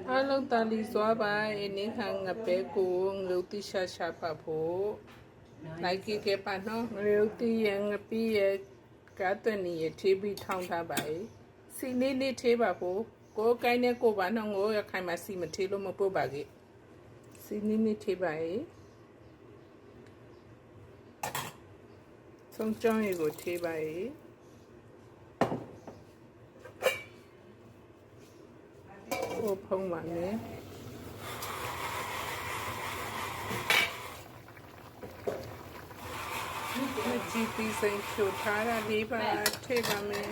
အားလုံးတန်လီစွာပါအနေခံငပဲကိုငရုတ်တိရှာရှာပါဖို့လိုက်ကေပါနော်ငရုတ်တိရငပိရကားတွနေရထေးပြီးထောင်းထားပါစီလေးလေးထေးပါဖို့ကိုကိုင်းနဲ့ကိုပါနော်ငိုရခိုင်မှာစီမထေးလို့မပုတ်ပါကေစီနီနီထေးပါဆုံးကြောင်းရီကိုထေးပါဟိုဖုံးပါနဲ့ဒီပီစိန်ဖြိုထားတာလေးပါထည့်ပါမယ်